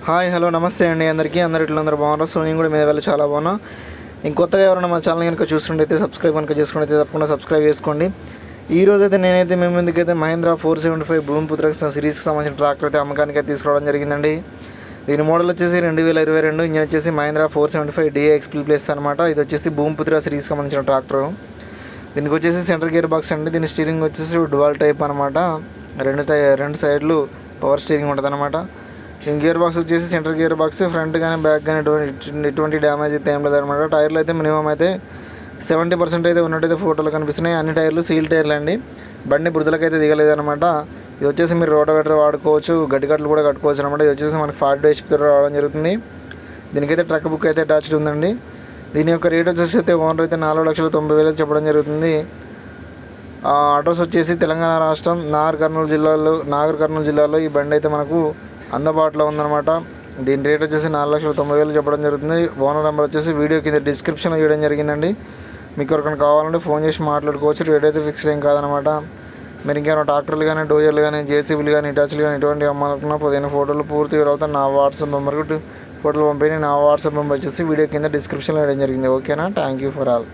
Hi hello నమస్తే అండి అందరికీ. అందరూ బాగున్నారు. సో నేను కూడా మీద వెళ్ళి చాలా బాగున్నా. ఇంకొత్తగా ఎవరైనా మా ఛానల్ కనుక చూస్తుంటే సబ్స్క్రైబ్ కనుక చేసుకుంటే తప్పకుండా సబ్స్క్రైబ్ చేసుకోండి. ఈ రోజైతే మేము ముందుకైతే మహీంద్రా 475 భూమిపుత్ర సిరీస్కి సంబంధించిన ట్రాక్టర్ అయితే అమ్మకానికి అయితే తీసుకురావడం జరిగిందండి. దీని మోడల్ వచ్చేసి 2022, ఇంజన్ వచ్చేసి మహీంద్రా 475 DX ప్లస్ అనమాట. ఇది వచ్చేసి భూమిపుత్ర సిరీస్కి సంబంధించిన ట్రాక్టర్. దీనికి వచ్చేసి సెంటర్ గేర్ బాక్స్ అండి. దీని స్టీరింగ్ వచ్చేసి డువల్ టైప్ అనమాట. రెండు సైడ్లు పవర్ స్టీరింగ్ ఉంటుంది అనమాట. దీని గేర్ బాక్స్ వచ్చేసి సెంటర్ గేర్ బాక్స్, ఫ్రంట్ కానీ బ్యాక్ కానీ ఎటువంటి డ్యామేజ్ అయితే ఏం లేదనమాట. టైర్లు అయితే మినిమం అయితే 70% అయితే ఉన్నట్టయితే ఫోటోలు కనిపిస్తున్నాయి. అన్ని టైర్లు సీల్ టైర్లు అండి. బండి బురదలకైతే దిగలేదనమాట. ఇది వచ్చేసి మీరు రోటోవేటర్ వాడుకోవచ్చు, గడ్డికట్లు కూడా కట్టుకోవచ్చు అనమాట. ఇది వచ్చేసి మనకి 40 HP రావడం జరుగుతుంది. దీనికైతే ట్రక్ బుక్ అయితే అటాచ్డ్ ఉందండి. దీని యొక్క రేట్ వచ్చేసి అయితే ఓనర్ అయితే 4,90,000 చెప్పడం జరుగుతుంది. అడ్రస్ వచ్చేసి తెలంగాణ రాష్ట్రం నాగర్ కర్నూలు జిల్లాలో ఈ బండి అయితే మనకు అందుబాటులో ఉందన్నమాట. దీని రేట్ వచ్చేసి 4,90,000 చెప్పడం జరుగుతుంది. ఓనర్ నెంబర్ వచ్చేసి వీడియో కింద డిస్క్రిప్షన్లో ఇవ్వడం జరిగిందండి. మీకు ఎవరికైనా కావాలంటే ఫోన్ చేసి మాట్లాడుకోవచ్చు. రేట్ అయితే ఫిక్స్డ్ ఏం కాదనమాట. మీరు ఇంకేమైనా ట్రాక్టర్లు కానీ, డోజర్లు కానీ, జేసీబీలు కానీ, ఇటాచ్లు కానీ ఎటువంటి అమ్మాలనుకున్నా 15 ఫోటోలు పూర్తి తర్వాత నా వాట్సాప్ నెంబర్కి ఫోటోలు పంపించి నా వాట్సాప్ నెంబర్ వచ్చేసి వీడియో కింద డిస్క్రిప్షన్లో ఇవ్వడం జరిగింది. ఓకేనా? Thank you for all.